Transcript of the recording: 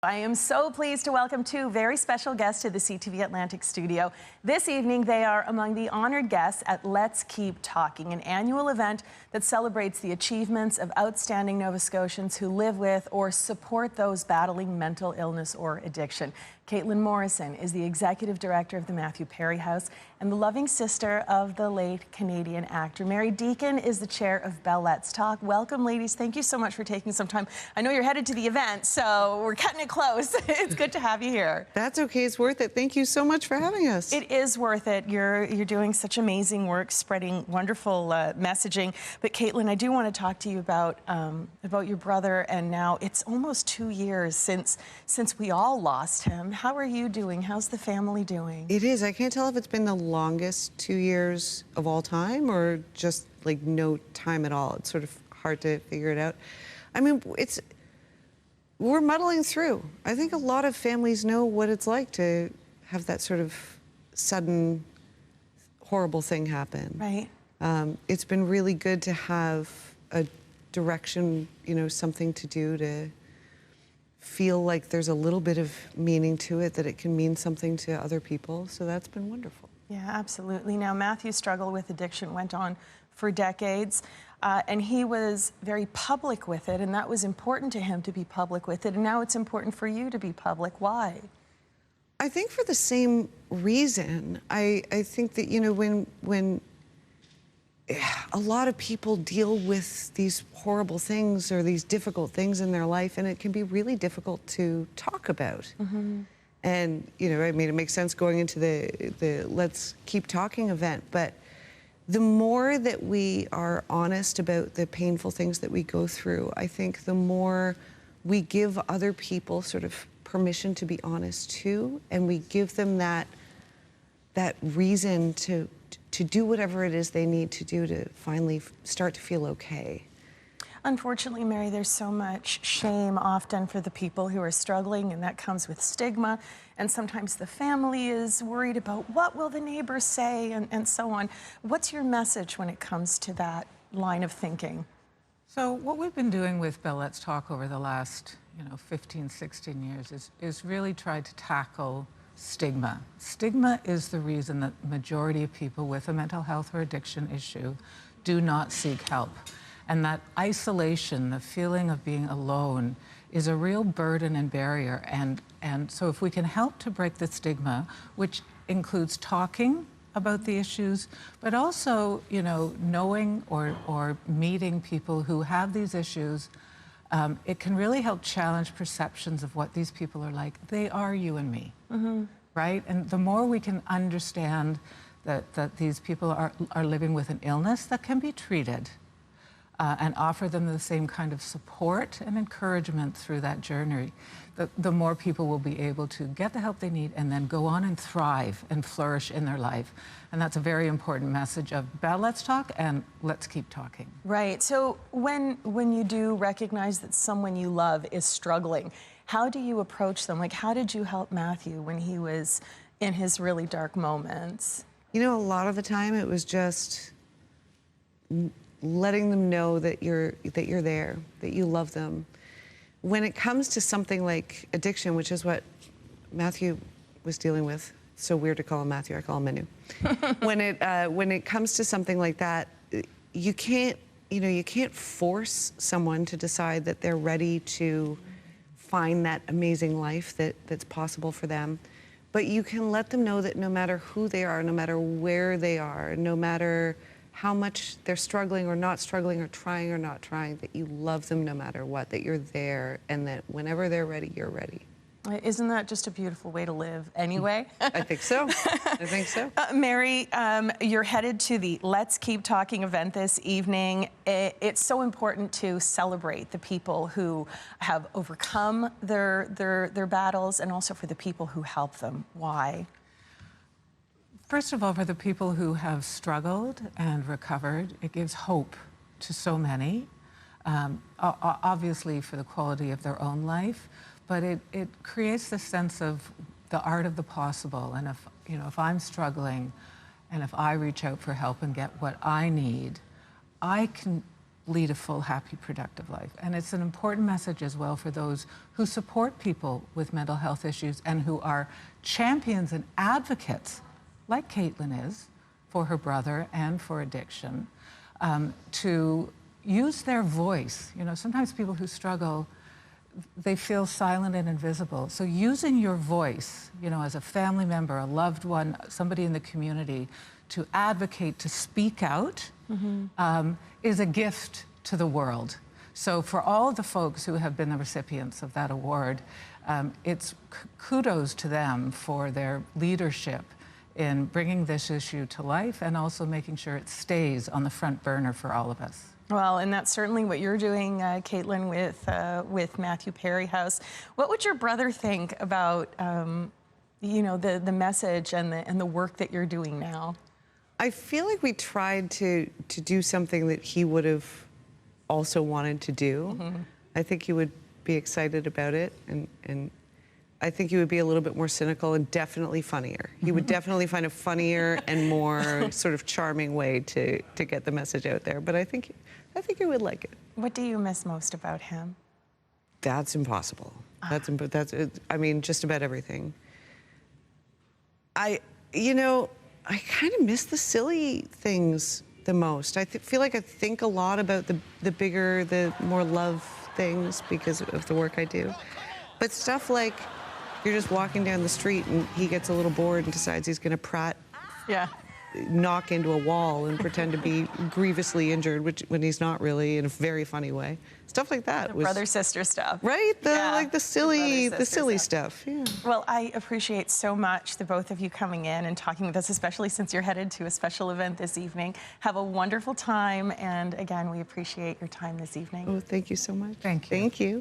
I am so pleased to welcome two very special guests to the CTV Atlantic studio. This evening, they are among the honored guests at Let's Keep Talking, an annual event that celebrates the achievements of outstanding Nova Scotians who live with or support those battling mental illness or addiction. Caitlin Morrison is the executive director of the Matthew Perry House and the loving sister of the late Canadian actor. Mary Deacon is the chair of Bell Let's Talk. Welcome, ladies. Thank you so much for taking some time. I know you're headed to the event, so we're cutting it close. It's good to have you here. That's okay. It's worth it. Thank you so much for having us. It is worth it. You're doing such amazing work, spreading wonderful messaging. But Caitlin, I do want to talk to you about your brother. And now it's almost 2 years since we all lost him. How are you doing? How's the family doing? It is. I can't tell if it's been the longest 2 years of all time or just like no time at all. It's sort of hard to figure it out. I mean, we're muddling through. I think a lot of families know what it's like to have that sort of sudden, horrible thing happen. Right. It's been really good to have a direction, something to do to feel like there's a little bit of meaning to it, that it can mean something to other people. So that's been wonderful. Yeah, absolutely. Now, Matthew's struggle with addiction went on for decades, and he was very public with it, and that was important to him to be public with it, and now it's important for you to be public. Why? I think for the same reason. I think that, when a lot of people deal with these horrible things or these difficult things in their life, and it can be really difficult to talk about. Mm-hmm. And, I mean, it makes sense going into the Let's Keep Talking event, but the more that we are honest about the painful things that we go through, I think the more we give other people sort of permission to be honest too, and we give them that reason to do whatever it is they need to do to finally start to feel okay. Unfortunately, Mary, there's so much shame often for the people who are struggling, and that comes with stigma. And sometimes the family is worried about what will the neighbors say and so on. What's your message when it comes to that line of thinking? So what we've been doing with Bell Let's Talk over the last 15, 16 years is really try to tackle stigma. Stigma is the reason that the majority of people with a mental health or addiction issue do not seek help. And that isolation, the feeling of being alone, is a real burden and barrier. And so if we can help to break the stigma, which includes talking about the issues, but also, knowing or meeting people who have these issues, it can really help challenge perceptions of what these people are like. They are you and me, mm-hmm. right? And the more we can understand that these people are living with an illness that can be treated, and offer them the same kind of support and encouragement through that journey, the more people will be able to get the help they need and then go on and thrive and flourish in their life. And that's a very important message of Bell Let's Talk and Let's Keep Talking. Right. So when you do recognize that someone you love is struggling, how do you approach them? Like, how did you help Matthew when he was in his really dark moments? A lot of the time it was just letting them know that you're there, that you love them. When it comes to something like addiction, which is what Matthew was dealing with, it's so weird to call him Matthew, I call him Menu. when it comes to something like that, you can't force someone to decide that they're ready to find that amazing life that's possible for them. But you can let them know that no matter who they are, no matter where they are, no matter how much they're struggling or not struggling or trying or not trying, that you love them no matter what, that you're there, and that whenever they're ready, you're ready. Isn't that just a beautiful way to live anyway? I think so. I think so. Mary, you're headed to the Let's Keep Talking event this evening. It's so important to celebrate the people who have overcome their battles, and also for the people who help them. Why? First of all, for the people who have struggled and recovered, it gives hope to so many, obviously for the quality of their own life, but it creates the sense of the art of the possible. And if I'm struggling and if I reach out for help and get what I need, I can lead a full, happy, productive life. And it's an important message as well for those who support people with mental health issues and who are champions and advocates, like Caitlin is, for her brother and for addiction, to use their voice. You know, sometimes people who struggle, they feel silent and invisible. So using your voice, you know, as a family member, a loved one, somebody in the community, to advocate, to speak out, is a gift to the world. So for all the folks who have been the recipients of that award, it's kudos to them for their leadership in bringing this issue to life and also making sure it stays on the front burner for all of us. Well, and that's certainly what you're doing, Caitlin, with Matthew Perry House. What would your brother think about, you know, the message and the work that you're doing now? I feel like we tried to do something that he would have also wanted to do. I think he would be excited about it, and I think he would be a little bit more cynical and definitely funnier. He would definitely find a funnier and more sort of charming way to get the message out there. But I think he would like it. What do you miss most about him? That's impossible. I mean, just about everything. You know, I kind of miss the silly things the most. I feel like I think a lot about the bigger, the more love things because of the work I do. But stuff like you're just walking down the street and he gets a little bored and decides he's going to knock into a wall and pretend to be grievously injured, when he's not really, in a very funny way. Stuff like that. Brother-sister stuff. Right? Like the silly stuff. Yeah. Well, I appreciate so much the both of you coming in and talking with us, especially since you're headed to a special event this evening. Have a wonderful time, and again, we appreciate your time this evening. Oh, thank you so much. Thank you. Thank you.